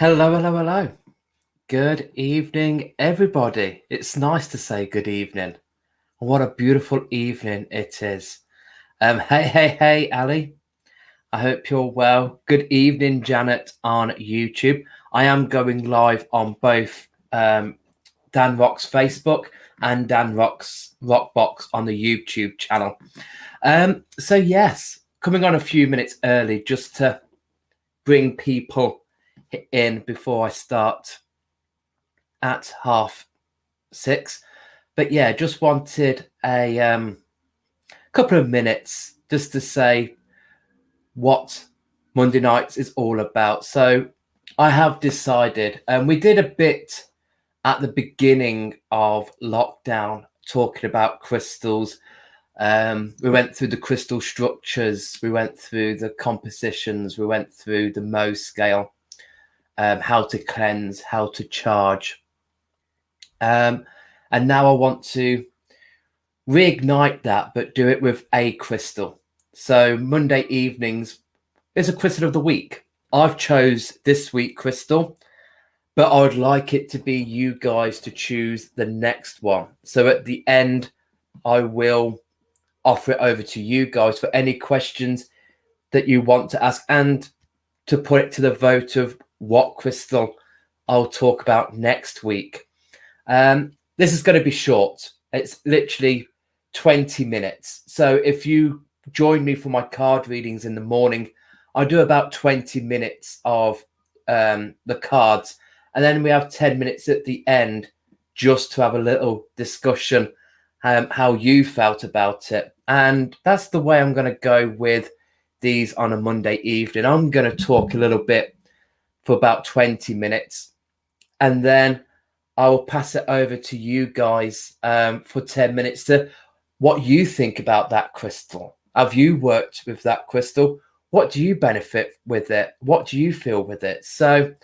Hello, hello, hello. Good evening, everybody. It's nice to say good evening. What a beautiful evening it is. Hey, Ali. I hope you're well. Good evening, Janet on YouTube. I am going live on both Dan Rock's Facebook and Dan Rock's Rockbox on the YouTube channel. So yes, coming on a few minutes early just to bring people in before I start at 6:30. But yeah, just wanted a couple of minutes just to say what Monday nights is all about. So I have decided, and we did a bit at the beginning of lockdown talking about crystals. We went through the crystal structures, we went through the compositions, we went through the Mohs scale, how to cleanse, how to charge. And now I want to reignite that, but do it with a crystal. So Monday evenings is a crystal of the week. I've chose this week crystal, but I would like it to be you guys to choose the next one. So at the end, I will offer it over to you guys for any questions that you want to ask and to put it to the vote of what crystal I'll talk about next week. This is going to be short. It's literally 20 minutes. So if you join me for my card readings in the morning, I do about 20 minutes of the cards. And then we have 10 minutes at the end just to have a little discussion, how you felt about it. And that's the way I'm going to go with these on a Monday evening. I'm going to talk a little bit for about 20 minutes. And then I will pass it over to you guys for 10 minutes to what you think about that crystal. Have you worked with that crystal? What do you benefit with it? What do you feel with it? So,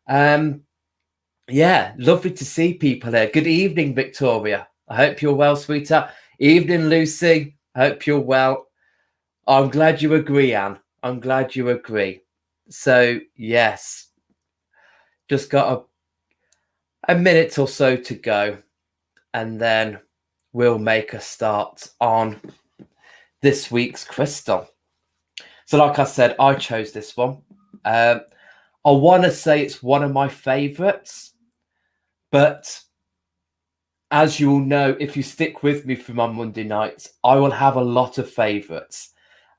yeah, lovely to see people here. Good evening, Victoria. I hope you're well, sweetheart. Evening, Lucy. I hope you're well. I'm glad you agree, Anne. I'm glad you agree. So, yes, just got a minute or so to go, and then we'll make a start on this week's crystal. So like I said, I chose this one. I want to say it's one of my favorites, but as you all know, if you stick with me for my Monday nights, I will have a lot of favorites.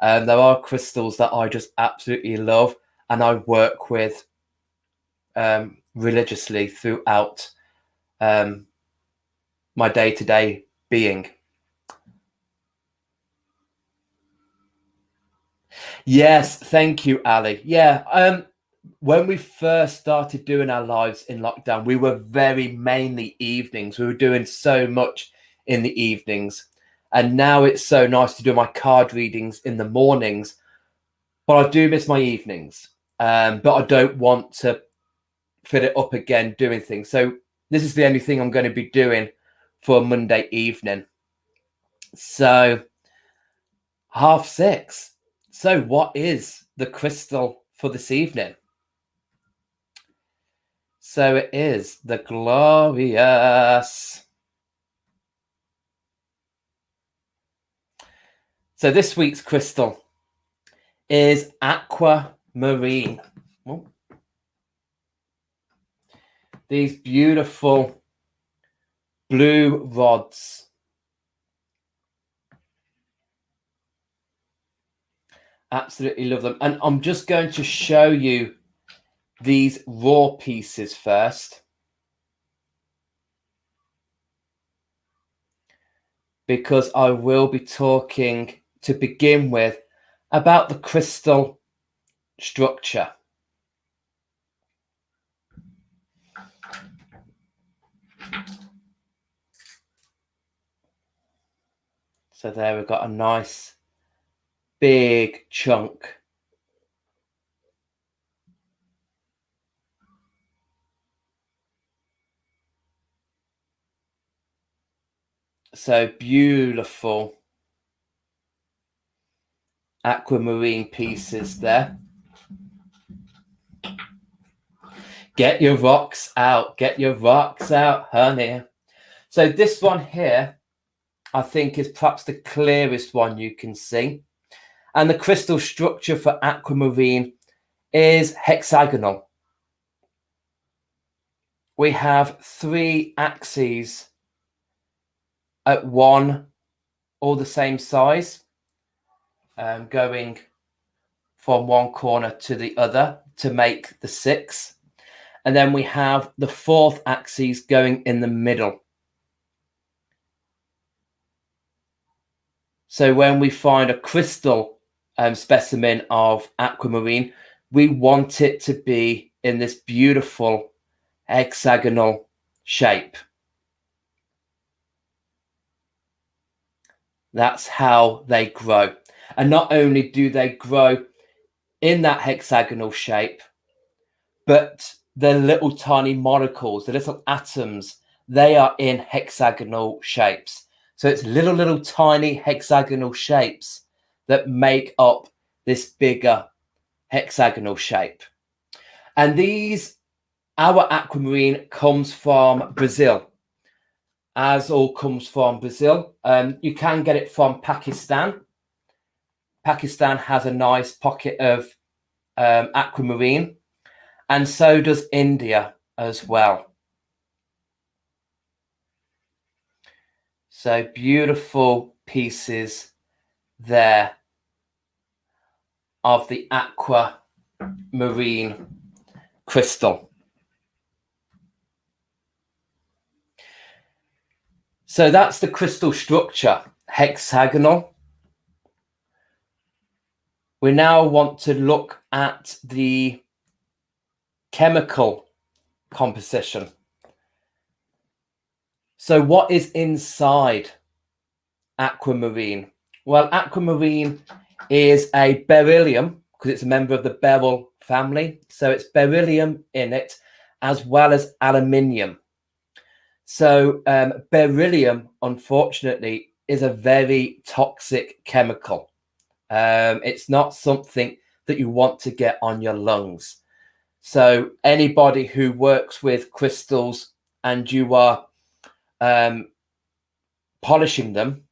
There are crystals that I just absolutely love and I work with religiously throughout my day-to-day being. Yes, thank you, Ali. Yeah, when we first started doing our lives in lockdown, we were very mainly evenings. We were doing so much in the evenings. And now it's so nice to do my card readings in the mornings. But I do miss my evenings. But I don't want to fill it up again doing things. So this is the only thing I'm going to be doing for a Monday evening. So 6:30. So what is the crystal for this evening? So it is the glorious. So this week's crystal is aquamarine. Oh. These beautiful blue rods. Absolutely love them. And I'm just going to show you these raw pieces first, because I will be talking to begin with about the crystal structure. So there we've got a nice big chunk. So beautiful aquamarine pieces there. Get your rocks out. Get your rocks out, honey. So this one here, I think, is perhaps the clearest one you can see. And the crystal structure for aquamarine is hexagonal. We have 3 axes at one, all the same size, going from one corner to the other to make the 6. And then we have the 4th axis going in the middle. So when we find a crystal specimen of aquamarine, we want it to be in this beautiful hexagonal shape. That's how they grow. And not only do they grow in that hexagonal shape, but the little tiny molecules, the little atoms, they are in hexagonal shapes. So it's little tiny hexagonal shapes that make up this bigger hexagonal shape. And our aquamarine comes from Brazil, as all comes from Brazil. You can get it from Pakistan. Pakistan has a nice pocket of aquamarine, and so does India as well. So beautiful pieces there of the aquamarine crystal. So that's the crystal structure, hexagonal. We now want to look at the chemical composition. So what is inside aquamarine? Well, aquamarine is a beryllium, because it's a member of the beryl family. So it's beryllium in it, as well as aluminium. So beryllium, unfortunately, is a very toxic chemical. It's not something that you want to get on your lungs. So anybody who works with crystals and you are polishing them,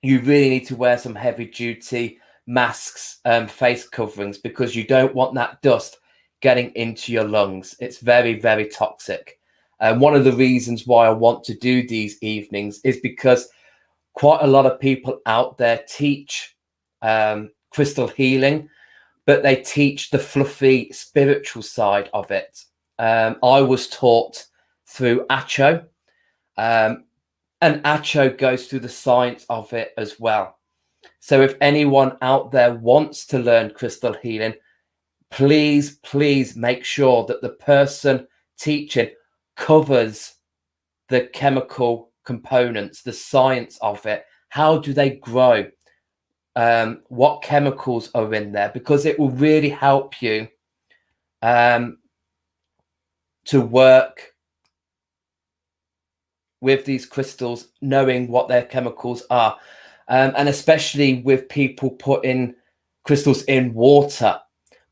you really need to wear some heavy duty masks, face coverings, because you don't want that dust getting into your lungs. It's very, very toxic. And one of the reasons why I want to do these evenings is because quite a lot of people out there teach crystal healing, but they teach the fluffy spiritual side of it. I was taught through Acho, and Acho goes through the science of it as well. So if anyone out there wants to learn crystal healing, please make sure that the person teaching covers the chemical components, the science of it. How do they grow? What chemicals are in there? Because it will really help you to work with these crystals, knowing what their chemicals are. And especially with people putting crystals in water,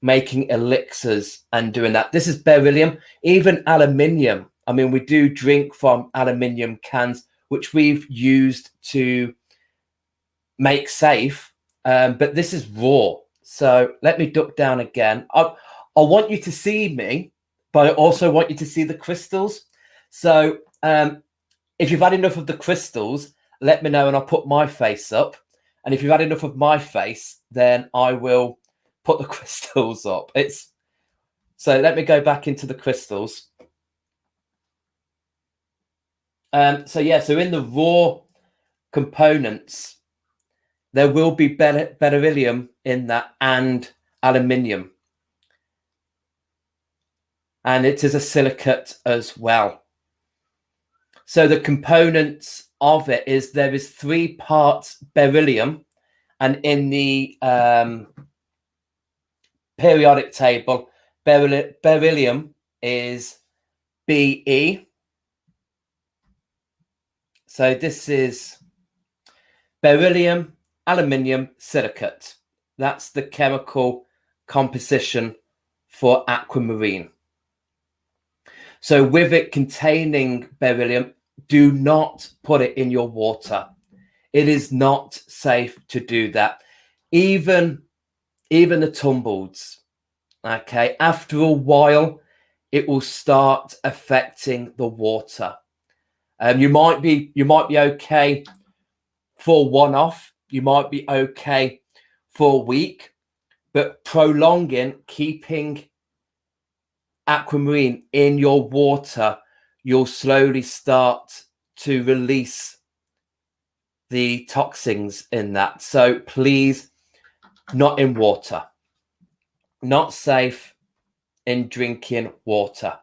making elixirs and doing that. This is beryllium, even aluminium. I mean, we do drink from aluminium cans, which we've used to make safe, but this is raw. So let me duck down again. I want you to see me, but I also want you to see the crystals. So if you've had enough of the crystals, let me know and I'll put my face up. And if you've had enough of my face, then I will put the crystals up. So let me go back into the crystals. So in the raw components, there will be beryllium in that and aluminium. And it is a silicate as well. So the components of it is there is 3 parts beryllium, and in the periodic table, beryllium is Be. So this is beryllium, aluminium, silicate. That's the chemical composition for aquamarine. So with it containing beryllium, do not put it in your water. It is not safe to do that. Even the tumbles, okay, after a while, it will start affecting the water. You might be okay for one off. You might be okay for a week, but prolonging, keeping aquamarine in your water, you'll slowly start to release the toxins in that. So please, not in water. Not safe in drinking water.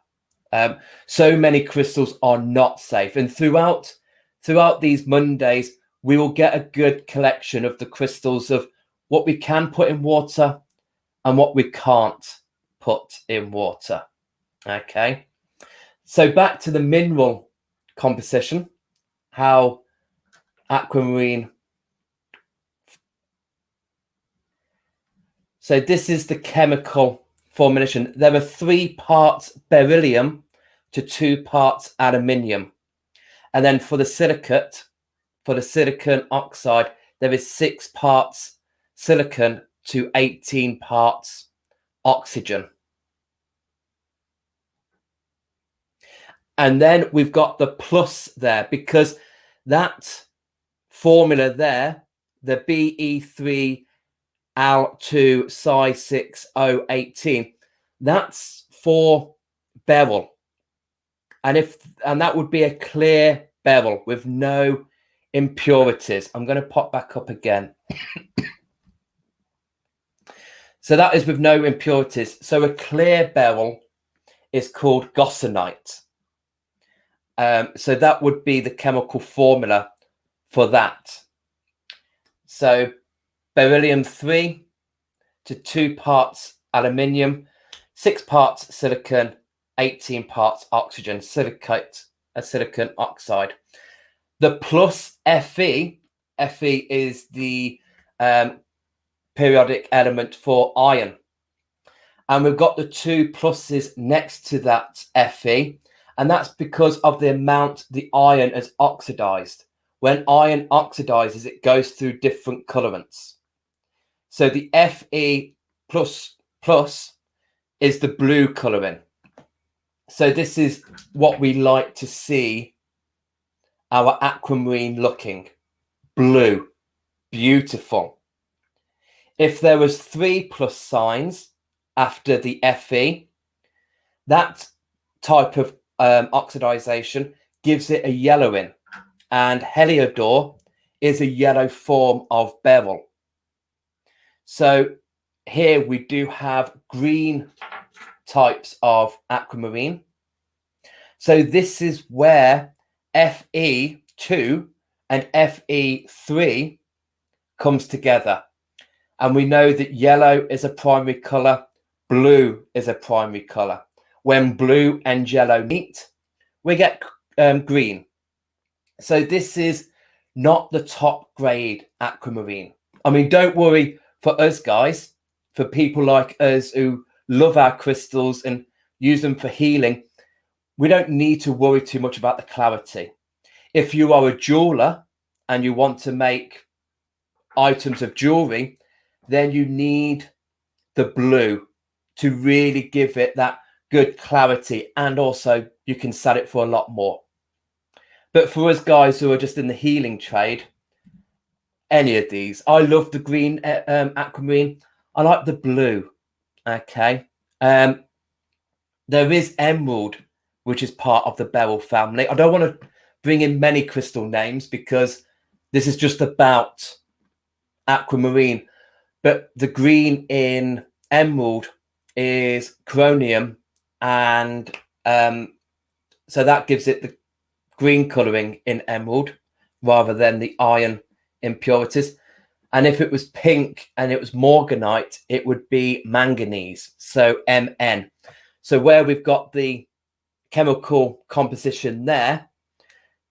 So many crystals are not safe. And throughout these Mondays, we will get a good collection of the crystals of what we can put in water and what we can't put in water. Okay. So back to the mineral composition, how aquamarine. So this is the chemical formulation. There are 3 parts beryllium to 2 parts aluminium. And then for the silicate, for the silicon oxide, there is 6 parts silicon to 18 parts oxygen. And then we've got the plus there, because that formula there, the Be3 Al2 Psi6O18, that's for beryl. And that would be a clear beryl with no impurities. I'm going to pop back up again. So that is with no impurities. So a clear beryl is called gossanite. So that would be the chemical formula for that. So beryllium 3 to 2 parts aluminium, 6 parts silicon, 18 parts oxygen, silicon oxide. The plus Fe is the periodic element for iron. And we've got the 2 pluses next to that Fe, and that's because of the amount the iron has oxidized. When iron oxidizes, it goes through different colorants. So the Fe plus is the blue coloring. So this is what we like to see our aquamarine looking. Blue. Beautiful. If there was 3 plus signs after the Fe, that type of oxidization gives it a yellowing. And heliodor is a yellow form of beryl. So here we do have green types of aquamarine. So this is where Fe2 and Fe3 comes together. And we know that yellow is a primary color, blue is a primary color. When blue and yellow meet, we get green. So this is not the top grade aquamarine. I mean, don't worry for us guys, for people like us who love our crystals and use them for healing. We don't need to worry too much about the clarity. If you are a jeweler and you want to make items of jewelry, then you need the blue to really give it that good clarity, and also you can sell it for a lot more. But for us guys who are just in the healing trade, any of these, I love the green aquamarine. I like the blue. Okay. There is emerald, which is part of the beryl family. I don't want to bring in many crystal names because this is just about aquamarine. But the green in emerald is chromium, and so that gives it the green colouring in emerald rather than the iron impurities. And if it was pink and it was morganite, it would be manganese, so Mn. So where we've got the chemical composition there,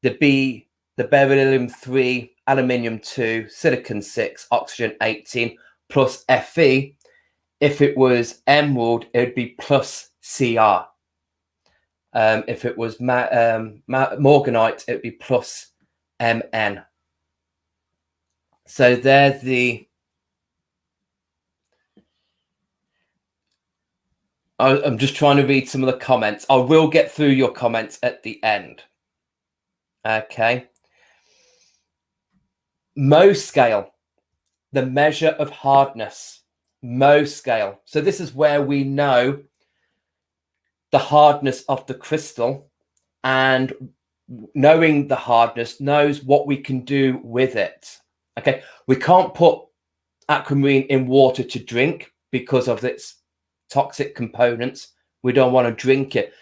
the beryllium 3, aluminium 2, silicon 6, oxygen 18 plus Fe. If it was emerald, it would be plus Cr. If it was morganite, it would be plus Mn. So they're the... I'm just trying to read some of the comments. I will get through your comments at the end. Okay. Mohs scale, the measure of hardness. Mohs scale. So this is where we know the hardness of the crystal, and knowing the hardness knows what we can do with it. Okay. We can't put aquamarine in water to drink because of its toxic components. We don't want to drink it.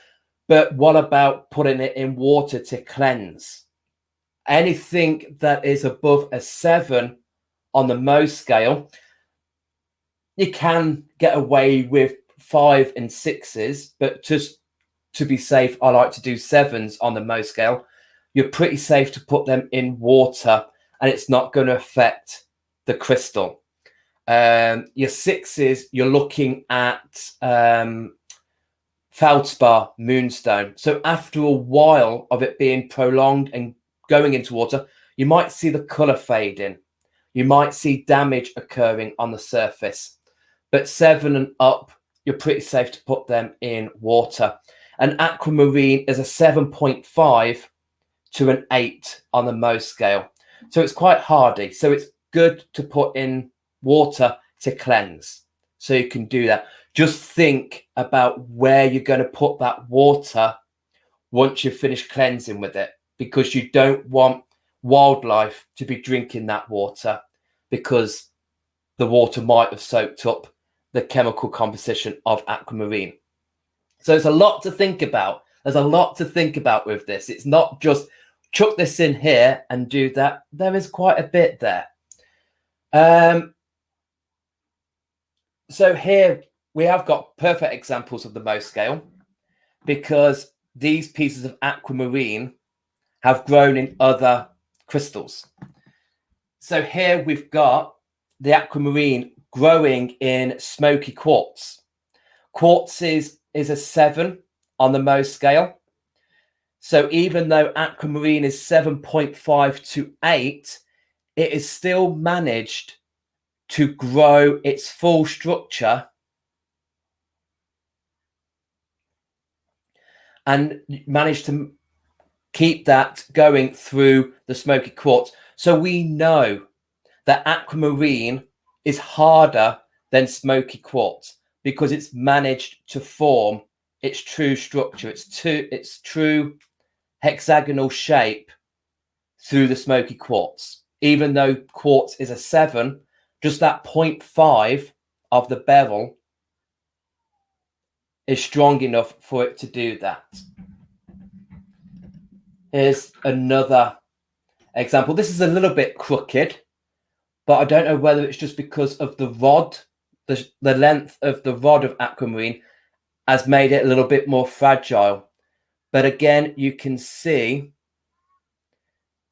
But what about putting it in water to cleanse? Anything that is above a 7 on the Mohs scale, you can get away with 5 and 6s, but just to be safe, I like to do 7s on the Mohs scale. You're pretty safe to put them in water, and it's not going to affect the crystal. Your 6s, you're looking at feldspar moonstone. So after a while of it being prolonged and going into water, you might see the color fading. You might see damage occurring on the surface. But 7 and up, you're pretty safe to put them in water. And aquamarine is a 7.5 to an 8 on the Mohs scale. So it's quite hardy. So it's good to put in water to cleanse. So you can do that. Just think about where you're going to put that water once you've finished cleansing with it, because you don't want wildlife to be drinking that water, because the water might have soaked up the chemical composition of aquamarine. So there's a lot to think about. There's a lot to think about with this. It's not just chuck this in here and do that. There is quite a bit there. So here we have got perfect examples of the Mohs scale, because these pieces of aquamarine have grown in other crystals. So here we've got the aquamarine growing in smoky quartz. Quartz is a 7 on the Mohs scale. So even though aquamarine is 7.5 to 8, it is still managed to grow its full structure and managed to keep that going through the smoky quartz. So we know that aquamarine is harder than smoky quartz because it's managed to form its true structure, its true hexagonal shape through the smoky quartz. Even though quartz is a 7, just that 0.5 of the beryl is strong enough for it to do that. Here's another example. This is a little bit crooked, but I don't know whether it's just because of the rod, the length of the rod of aquamarine has made it a little bit more fragile. But again, you can see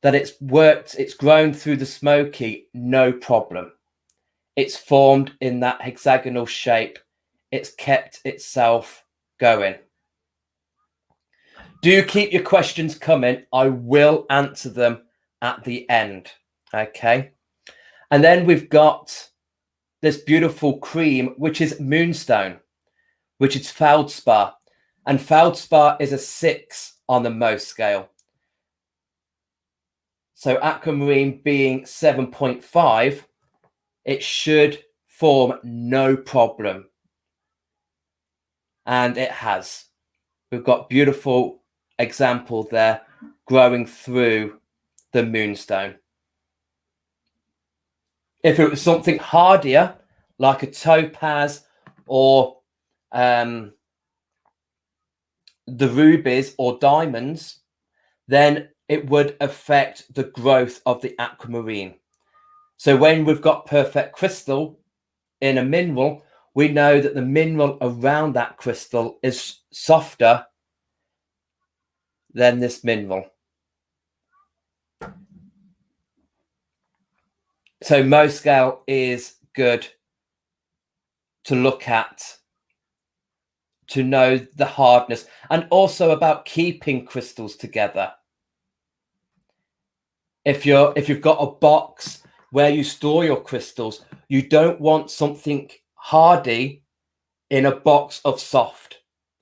that it's worked, it's grown through the smoky, no problem. It's formed in that hexagonal shape. It's kept itself going. Do keep your questions coming. I will answer them at the end. Okay. And then we've got this beautiful cream, which is moonstone, which is feldspar. And feldspar is a 6 on the Mohs scale. So aquamarine being 7.5, it should form no problem. And it has. We've got beautiful example there growing through the moonstone. If it was something hardier, like a topaz or the rubies or diamonds, then it would affect the growth of the aquamarine. So when we've got perfect crystal in a mineral, we know that the mineral around that crystal is softer than this mineral. So Mohs scale is good to look at to know the hardness, and also about keeping crystals together. If you've got a box where you store your crystals, you don't want something hardy in a box of soft.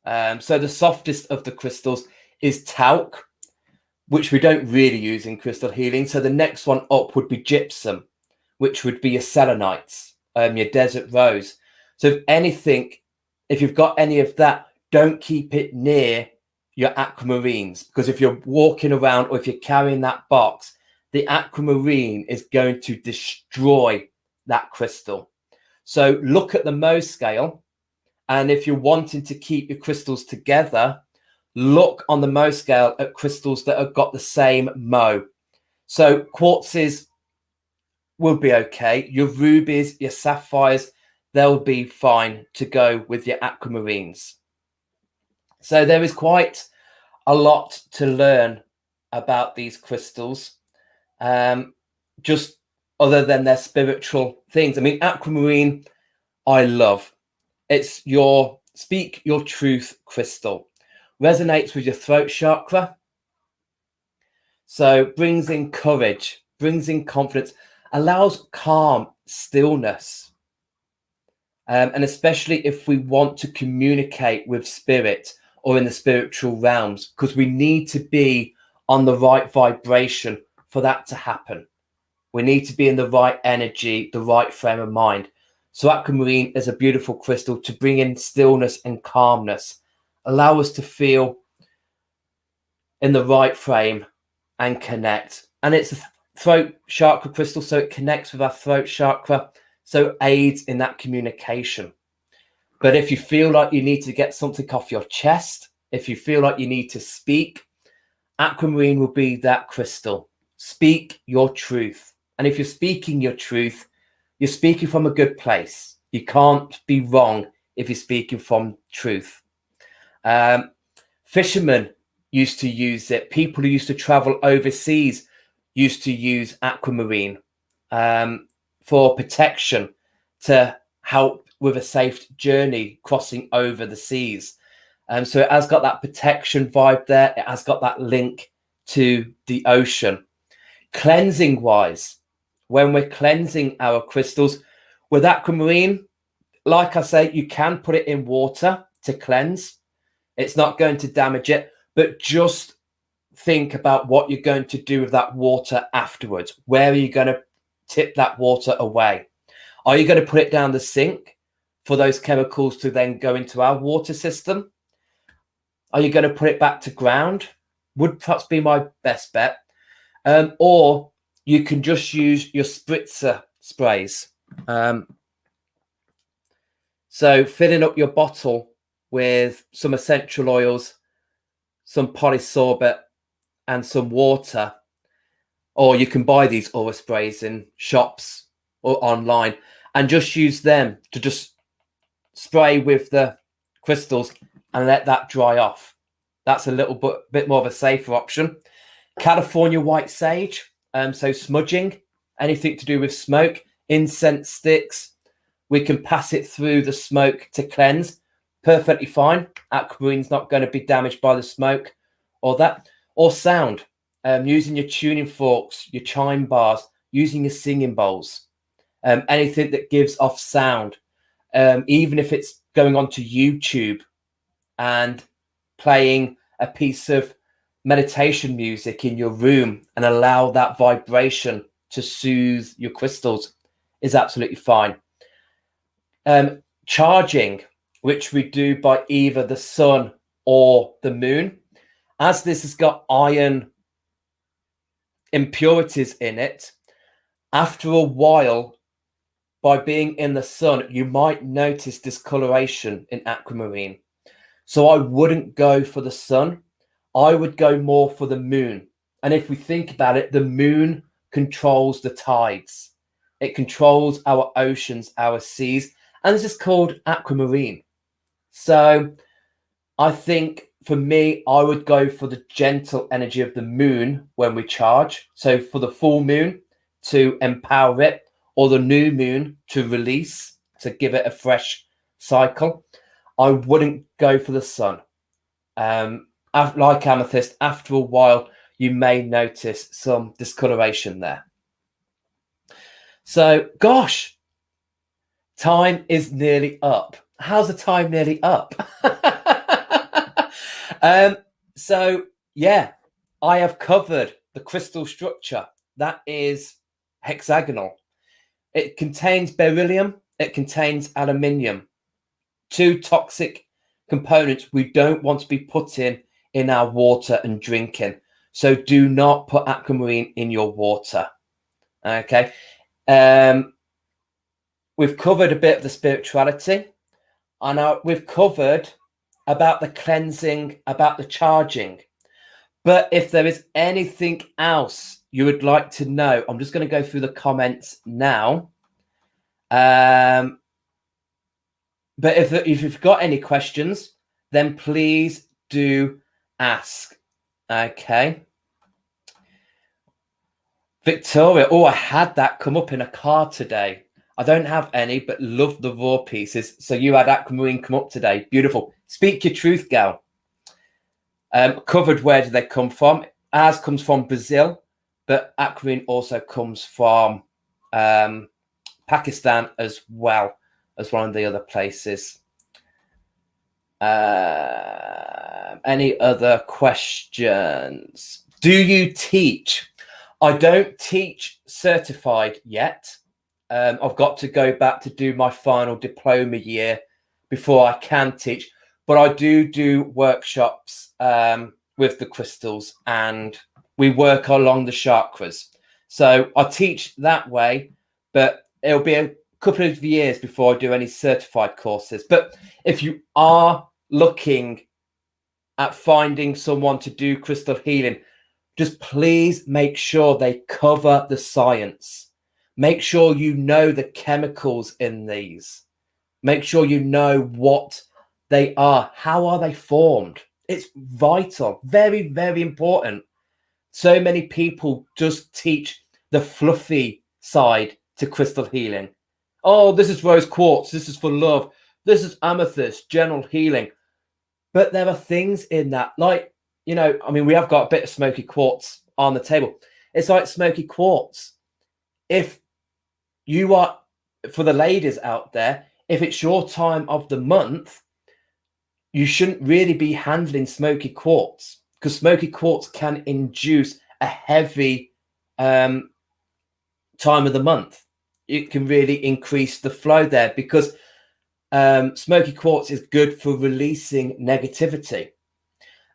So the softest of the crystals is talc, which we don't really use in crystal healing. So the next one up would be gypsum, which would be your selenites, your desert rose. So if anything, if you've got any of that, don't keep it near your aquamarines, because if you're walking around or if you're carrying that box, the aquamarine is going to destroy that crystal. So look at the Mohs scale, and if you're wanting to keep your crystals together, look on the Mohs scale at crystals that have got the same Mohs. So quartzes will be okay. Your rubies, your sapphires, they'll be fine to go with your aquamarines. So there is quite a lot to learn about these crystals, just other than their spiritual things. I mean, aquamarine, I love. It's your speak your truth crystal. Resonates with your throat chakra. So brings in courage, brings in confidence, allows calm, stillness. And especially if we want to communicate with spirit or in the spiritual realms, because we need to be on the right vibration for that to happen. We need to be in the right energy, the right frame of mind. So aquamarine is a beautiful crystal to bring in stillness and calmness, allow us to feel in the right frame and connect. And it's a throat chakra crystal, so it connects with our throat chakra, so aids in that communication. But if you feel like you need to get something off your chest, if you feel like you need to speak, aquamarine will be that crystal. Speak your truth. And if you're speaking your truth, you're speaking from a good place. You can't be wrong if you're speaking from truth. Fishermen used to use it. People who used to travel overseas used to use aquamarine for protection, to help with a safe journey crossing over the seas. So it has got that protection vibe there. It has got that link to the ocean. Cleansing wise, when we're cleansing our crystals with aquamarine, like I say, you can put it in water to cleanse. It's not going to damage it, but just think about what you're going to do with that water afterwards. Where are you going to tip that water away? Are you going to put it down the sink for those chemicals to then go into our water system? Are you going to put it back to ground? Would perhaps be my best bet. Or you can just use your spritzer sprays. So filling up your bottle with some essential oils, some polysorbate, and some water. Or you can buy these aura sprays in shops or online and just use them to just spray with the crystals and let that dry off. That's a little bit more of a safer option. California white sage, so smudging, anything to do with smoke, incense sticks, we can pass it through the smoke to cleanse, perfectly fine. Aquamarine's not going to be damaged by the smoke or that. Or sound, using your tuning forks, your chime bars, using your singing bowls, anything that gives off sound, even if it's going onto YouTube and playing a piece of meditation music in your room and allow that vibration to soothe your crystals, is absolutely fine. Charging, which we do by either the sun or the moon, as this has got iron impurities in it, after a while, by being in the sun, you might notice discoloration in aquamarine. So I wouldn't go for the sun. I would go more for the moon. And if we think about it, the moon controls the tides. It controls our oceans, our seas, and this is called aquamarine. So I think for me, I would go for the gentle energy of the moon when we charge. So for the full moon to empower it, or the new moon to release, to give it a fresh cycle. I wouldn't go for the sun. Like amethyst, after a while, you may notice some discoloration there. So, gosh, time is nearly up. How's the time nearly up? So, yeah, I have covered the crystal structure. That is hexagonal. It contains beryllium. It contains aluminium. Two toxic components we don't want to be putting in our water and drinking. So do not put aquamarine in your water. Okay. We've covered a bit of the spirituality, and we've covered about the cleansing, about the charging. But if there is anything else you would like to know, I'm just going to go through the comments now. But if you've got any questions, then please do ask. Okay. Victoria, oh, I had that come up in a card today. I don't have any, but love the raw pieces. So you had aquamarine come up today. Beautiful. Speak your truth, gal. Covered, where do they come from? Ours comes from Brazil, but aquamarine also comes from Pakistan as well as one of the other places. Any other questions? Do you teach? I don't teach certified yet. I've got to go back to do my final diploma year before I can teach, but I do workshops with the crystals, and we work along the chakras. So I teach that way, but it'll be a couple of years before I do any certified courses. But if you are looking at finding someone to do crystal healing, just please make sure they cover the science. Make sure you know the chemicals in these. Make sure you know what they are. How are they formed? It's vital. Very, very important. So many people just teach the fluffy side to crystal healing. Oh, this is rose quartz. This is for love. This is amethyst, general healing. But there are things in that, like, you know, I mean, we have got a bit of smoky quartz on the table. It's like smoky quartz. If you are, for the ladies out there, if it's your time of the month, you shouldn't really be handling smoky quartz, because smoky quartz can induce a heavy time of the month. It can really increase the flow there, because smoky quartz is good for releasing negativity.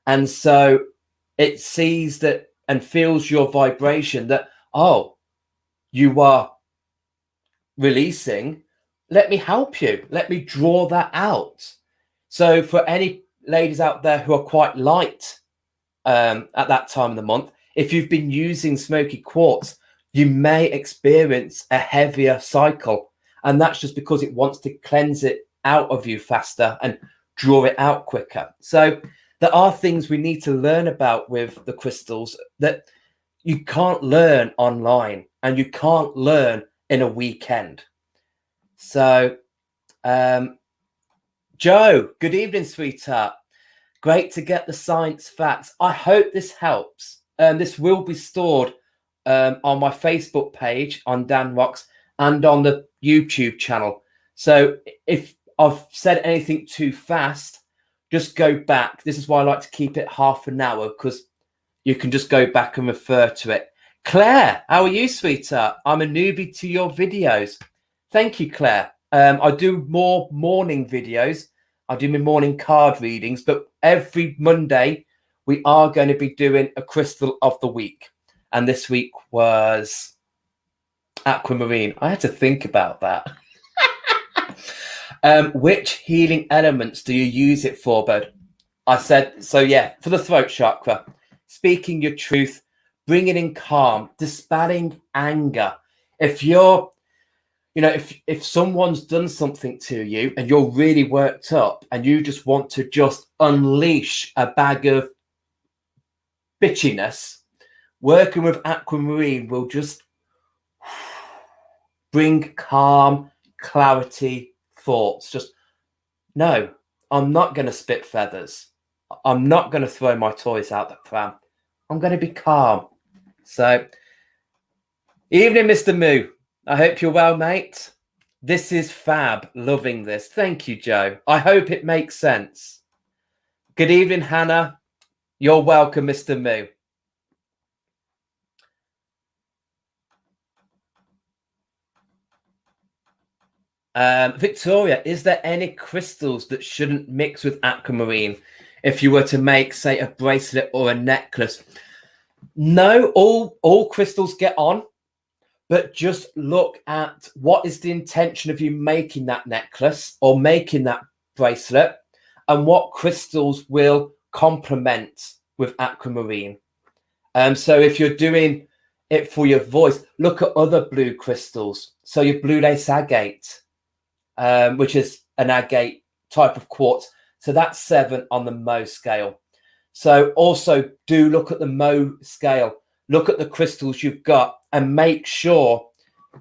And so it sees that and feels your vibration that, oh, you are releasing. Let me help you. Let me draw that out. So for any ladies out there who are quite light at that time of the month, if you've been using smoky quartz, you may experience a heavier cycle. And that's just because it wants to cleanse it out of you faster and draw it out quicker. So there are things we need to learn about with the crystals that you can't learn online, and you can't learn in a weekend. So, Joe, good evening, sweetheart. Great to get the science facts. I hope this helps. This will be stored on my Facebook page, on Dan Rocks, and on the YouTube channel. So if I've said anything too fast, just go back. This is why I like to keep it half an hour, because you can just go back and refer to it. Claire, how are you, sweetheart? I'm a newbie to your videos. Thank you, Claire. I do more morning videos. I do my morning card readings, but every Monday we are going to be doing a crystal of the week. And this week was aquamarine. I had to think about that. Which healing elements do you use it for, bud? I said, so yeah, for the throat chakra, speaking your truth, bringing in calm, dispelling anger. If you're, you know, if someone's done something to you and you're really worked up and you just want to just unleash a bag of bitchiness, working with aquamarine will just bring calm, clarity, thoughts. Just no, I'm not going to spit feathers. I'm not going to throw my toys out the pram. I'm going to be calm. So, evening, Mr. Moo. I hope you're well, mate. This is fab. Loving this. Thank you, Joe. I hope it makes sense. Good evening, Hannah. You're welcome, Mr. Moo. Victoria, is there any crystals that shouldn't mix with aquamarine if you were to make, say, a bracelet or a necklace? No, all crystals get on, but just look at what is the intention of you making that necklace or making that bracelet, and what crystals will complement with aquamarine. So if you're doing it for your voice, look at other blue crystals. So your blue lace agate, which is an agate type of quartz. So that's 7 on the Mohs scale. So also do look at the Mohs scale. Look at the crystals you've got and make sure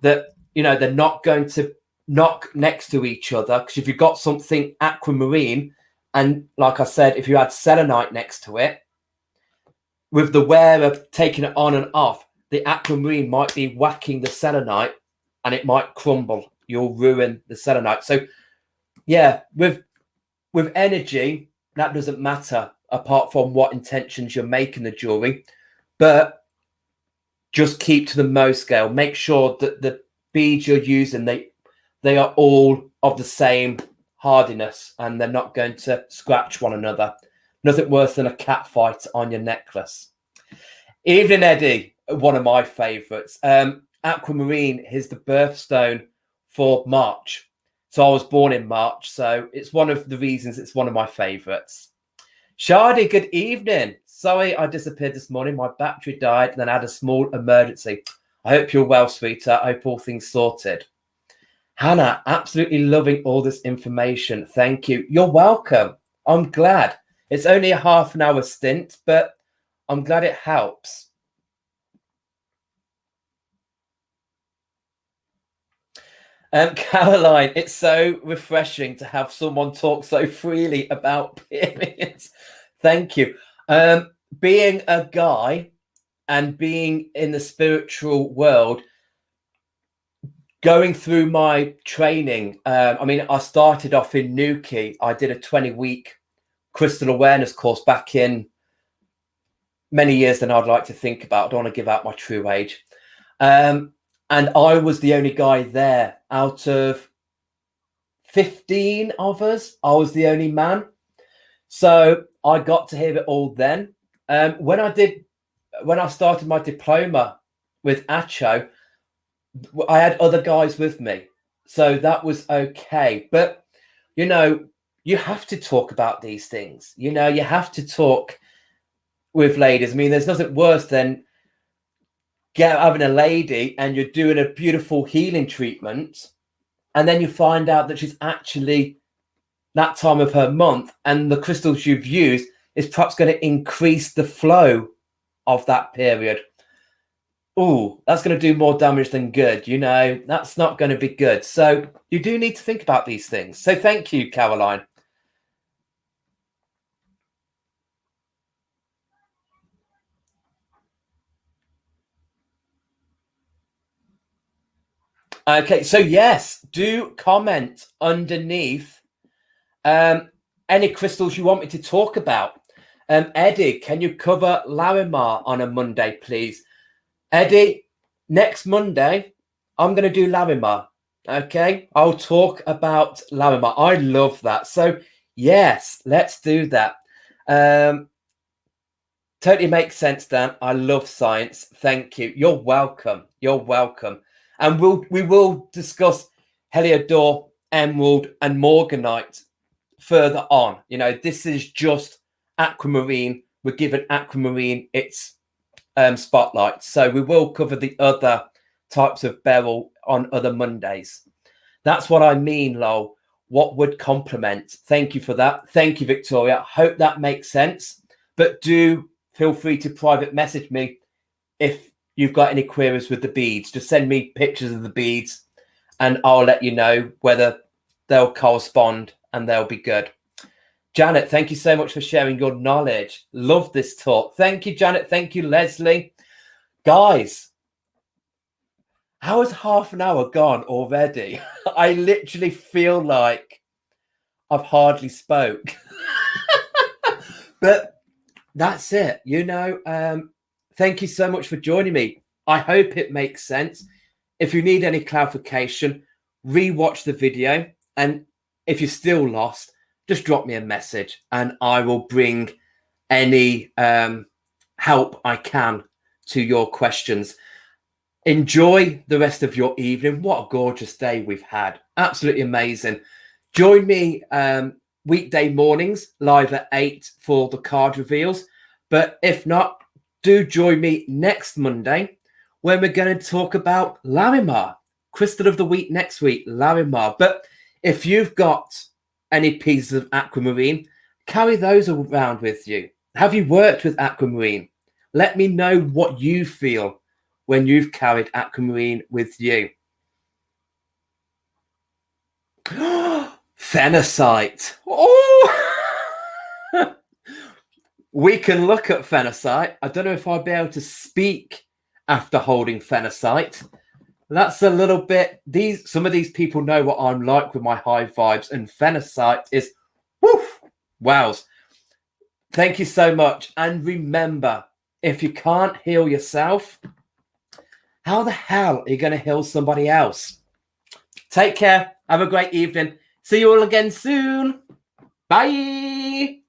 that, they're not going to knock next to each other. Because if you've got something aquamarine, and like I said, if you had selenite next to it, with the wearer taking it on and off, the aquamarine might be whacking the selenite and it might crumble. You'll ruin the selenite. So yeah, with energy, that doesn't matter apart from what intentions you're making the jewelry. But just keep to the Mohs scale. Make sure that the beads you're using, they are all of the same hardiness and they're not going to scratch one another. Nothing worse than a cat fight on your necklace. Evening, Eddie, one of my favourites. Aquamarine is the birthstone for March. So I was born in March. So it's one of the reasons it's one of my favourites. Shardy, good evening. Sorry I disappeared this morning. My battery died and then I had a small emergency. I hope you're well, sweetheart. I hope all things sorted. Hannah, absolutely loving all this information. Thank you. You're welcome. I'm glad. It's only a half an hour stint, but I'm glad it helps. Caroline, it's so refreshing to have someone talk so freely about periods. Thank you. Being a guy and being in the spiritual world, going through my training, I started off in Nuki. I did a 20-week crystal awareness course back in many years than I'd like to think about. I don't want to give out my true age. And I was the only guy there out of 15 of us. I was the only man. So I got to hear it all then. When I started my diploma with Acho, I had other guys with me. So that was okay. But, you have to talk about these things. You have to talk with ladies. There's nothing worse than having a lady and you're doing a beautiful healing treatment and then you find out that she's actually that time of her month and the crystals you've used is perhaps going to increase the flow of that period. Oh, that's going to do more damage than good. That's not going to be good. So you do need to think about these things. So thank you, Caroline. Okay, so yes, do comment underneath any crystals you want me to talk about. Eddie, can you cover Larimar on a Monday, please? Eddie, next Monday, I'm going to do Larimar. Okay, I'll talk about Larimar. I love that. So yes, let's do that. Totally makes sense, Dan. I love science. Thank you. You're welcome. You're welcome. And we will discuss Heliodor, Emerald, and Morganite further on. This is just aquamarine. We're giving aquamarine its spotlight. So we will cover the other types of beryl on other Mondays. That's what I mean, Lowell. What would complement? Thank you for that. Thank you, Victoria. Hope that makes sense. But do feel free to private message me if you've got any queries with the beads. Just send me pictures of the beads and I'll let you know whether they'll correspond and they'll be good. Janet, thank you so much for sharing your knowledge. Love this talk. Thank you, Janet. Thank you, Leslie. Guys, how has half an hour gone already? I literally feel like I've hardly spoke. But that's it. Thank you so much for joining me. I hope it makes sense. If you need any clarification, rewatch the video. And if you're still lost, just drop me a message and I will bring any help I can to your questions. Enjoy the rest of your evening. What a gorgeous day we've had. Absolutely amazing. Join me weekday mornings live at 8 for the card reveals. But if not, do join me next Monday when we're going to talk about Larimar. Crystal of the week next week, Larimar. But if you've got any pieces of aquamarine, carry those around with you. Have you worked with aquamarine? Let me know what you feel when you've carried aquamarine with you. Phenacite. Oh! We can look at phenacite. I don't know if I'll be able to speak after holding phenacite. That's a little bit, some of these people know what I'm like with my high vibes, and phenacite is woof, wows. Thank you so much. And remember, if you can't heal yourself, how the hell are you going to heal somebody else? Take care. Have a great evening. See you all again soon. Bye.